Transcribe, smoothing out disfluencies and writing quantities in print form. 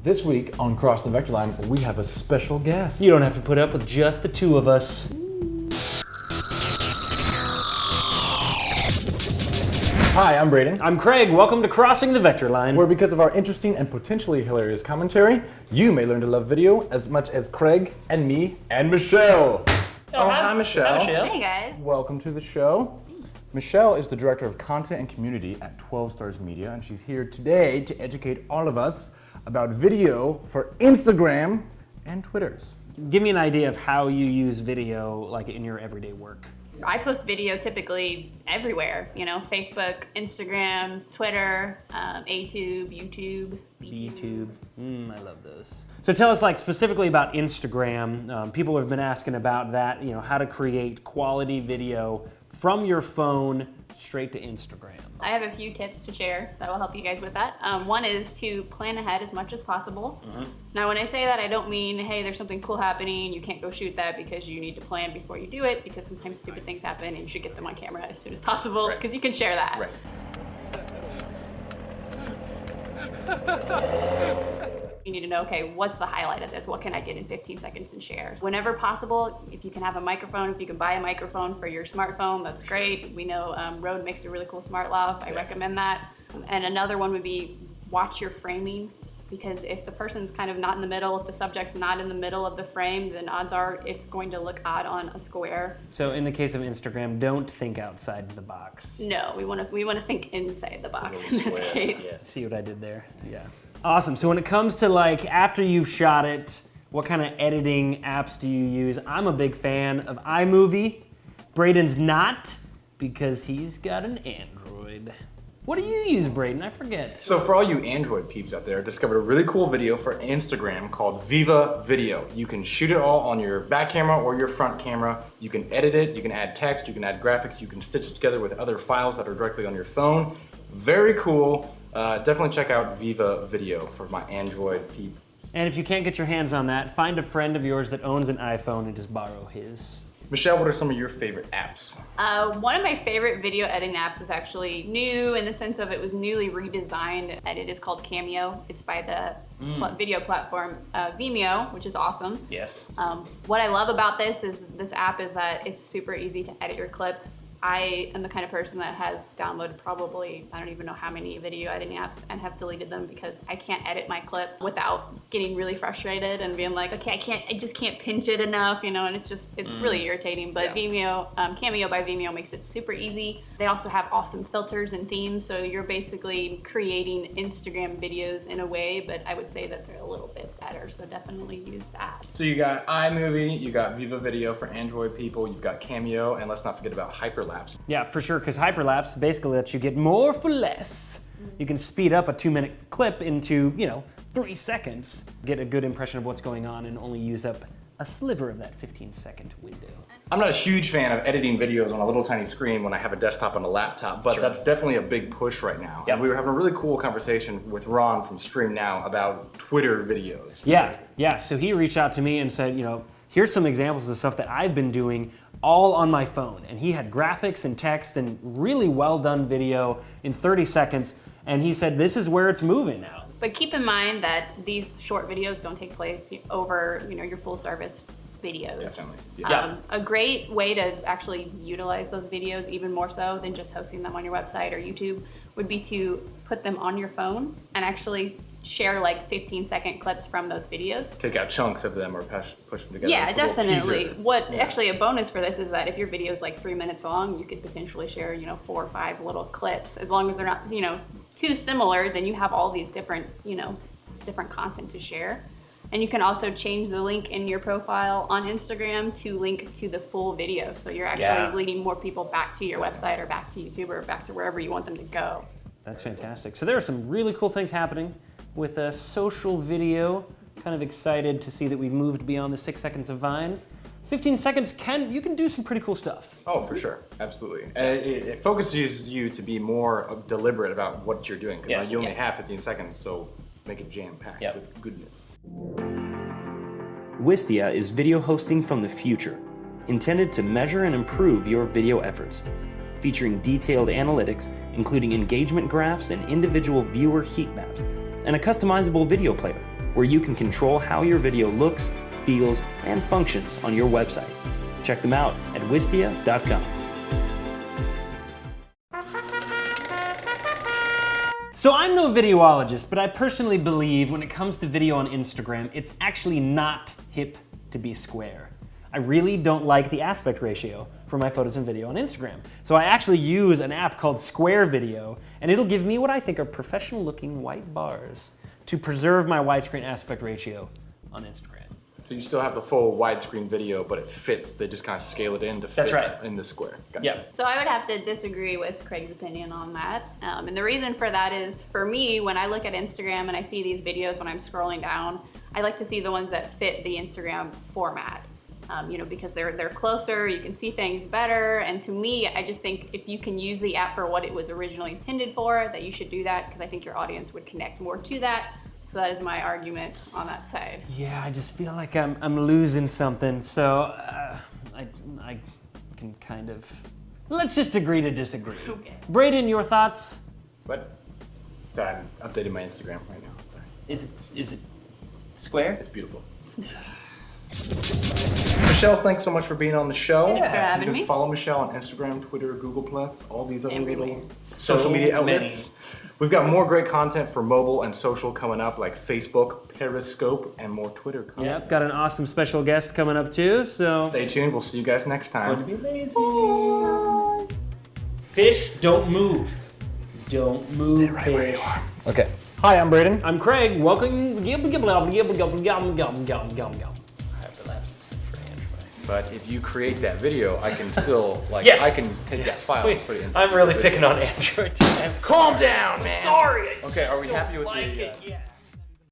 This week on Cross the Vector Line, we have a special guest. You don't have to put up with just the two of us. Hi, I'm Braden. I'm Craig. Welcome to Crossing the Vector Line. Where because of our interesting and potentially hilarious commentary, you may learn to love video as much as Craig and me and Michelle. Hi, Michelle. Hey guys. Welcome to the show. Michelle is the Director of Content and Community at 12 Stars Media, and she's here today to educate all of us about video for Instagram and Twitters. Give me an idea of how you use video like in your everyday work. I post video typically everywhere, Facebook, Instagram, Twitter, A-Tube, YouTube. B-Tube. I love those. So tell us specifically about Instagram. People have been asking about that, how to create quality video from your phone straight to Instagram. I have a few tips to share that will help you guys with that. One is to plan ahead as much as possible. Now when I say that, I don't mean, hey, there's something cool happening, you can't go shoot that because you need to plan before you do it, because sometimes stupid things happen and you should get them on camera as soon as possible, because you can share that. Right. You need to know, okay, what's the highlight of this? What can I get in 15 seconds and share? Whenever possible, if you can have a microphone, if you can buy a microphone for your smartphone, that's great. We know Rode makes a really cool smart lav. I recommend that. And another one would be watch your framing, because if the person's kind of not in the middle, if the subject's not in the middle of the frame, then odds are it's going to look odd on a square. So in the case of Instagram, don't think outside the box. No, we want to think inside the box in this case. Yeah. See what I did there? Yeah. Awesome. So when it comes to after you've shot it, what kind of editing apps do you use? I'm a big fan of iMovie. Braden's not, because he's got an Android. What do you use, Braden? I forget. So for all you Android peeps out there, I discovered a really cool video for Instagram called Viva Video. You can shoot it all on your back camera or your front camera. You can edit it, you can add text, you can add graphics, you can stitch it together with other files that are directly on your phone. Very cool. Definitely check out Viva Video for my Android peeps. And if you can't get your hands on that, find a friend of yours that owns an iPhone and just borrow his. Michelle, what are some of your favorite apps? One of my favorite video editing apps is actually new in the sense of it was newly redesigned, and it is called Cameo. It's by the video platform Vimeo, which is awesome. Yes. What I love about this app is that it's super easy to edit your clips. I am the kind of person that has downloaded probably, I don't even know how many video editing apps, and have deleted them because I can't edit my clip without getting really frustrated and being like, okay, I just can't pinch it enough, and it's really irritating. But Vimeo, Cameo by Vimeo makes it super easy. They also have awesome filters and themes, so you're basically creating Instagram videos in a way, but I would say that they're a little bit better, so definitely use that. So you got iMovie, you got Viva Video for Android people, you've got Cameo, and let's not forget about Hyperlapse. Yeah, for sure, because Hyperlapse basically lets you get more for less. You can speed up a 2-minute clip into, 3 seconds, get a good impression of what's going on, and only use up a sliver of that 15-second window. I'm not a huge fan of editing videos on a little tiny screen when I have a desktop and a laptop, but that's definitely a big push right now. Yep. And we were having a really cool conversation with Ron from Stream Now about Twitter videos. Yeah, so he reached out to me and said, here's some examples of stuff that I've been doing all on my phone. And he had graphics and text and really well done video in 30 seconds. And he said, this is where it's moving now. But keep in mind that these short videos don't take place over, your full service videos. Definitely. Yeah. A great way to actually utilize those videos, even more so than just hosting them on your website or YouTube, would be to put them on your phone and actually share 15-second clips from those videos. Take out chunks of them or push them together. Yeah, as a little definitely. teaser. Actually a bonus for this is that if your video is 3 minutes long, you could potentially share 4 or 5 little clips. As long as they're not too similar, then you have all these different different content to share. And you can also change the link in your profile on Instagram to link to the full video. So you're actually leading more people back to your website or back to YouTube or back to wherever you want them to go. That's fantastic. So there are some really cool things happening with social video. Kind of excited to see that we've moved beyond the 6 seconds of Vine. 15 seconds, you can do some pretty cool stuff. Oh, for sure. Absolutely. And it focuses you to be more deliberate about what you're doing. Because you only have 15 seconds, so make it jam-packed with goodness. Wistia is video hosting from the future, intended to measure and improve your video efforts. Featuring detailed analytics, including engagement graphs and individual viewer heat maps, and a customizable video player. where you can control how your video looks, feels, and functions on your website. Check them out at wistia.com. So I'm no videologist, but I personally believe when it comes to video on Instagram, it's actually not hip to be square. I really don't like the aspect ratio for my photos and video on Instagram. So I actually use an app called Square Video, and it'll give me what I think are professional looking white bars to preserve my widescreen aspect ratio on Instagram. So you still have the full widescreen video, but it fits. They just kind of scale it in to fit in the square. Gotcha. Yep. So I would have to disagree with Craig's opinion on that. And the reason for that is, for me, when I look at Instagram and I see these videos when I'm scrolling down, I like to see the ones that fit the Instagram format. Because they're closer, you can see things better, and to me, I just think if you can use the app for what it was originally intended for, that you should do that, because I think your audience would connect more to that. So that is my argument on that side. Yeah, I just feel like I'm losing something, so I can kind of... Let's just agree to disagree. Okay. Braden, your thoughts? But sorry, I'm updating my Instagram right now. Sorry. Is it square? It's beautiful. Michelle, thanks so much for being on the show. Thanks for having You can me. follow Michelle on Instagram, Twitter, Google+, all these other Everywhere. little social media outlets. We've got more great content for mobile and social coming up, like Facebook, Periscope, and more Twitter content. Yep, got an awesome special guest coming up too, so... Stay tuned. We'll see you guys next time. Be lazy. Fish, don't move. Don't move, fish. Okay. Hi, I'm Braden. I'm Craig. Welcome. I have I have to lapse this for Android. But if you create that video, I can still, Yes. I can take that file and put it in. I'm really picking on Android. Calm down, man. Sorry. Okay, are we happy with the... Yeah.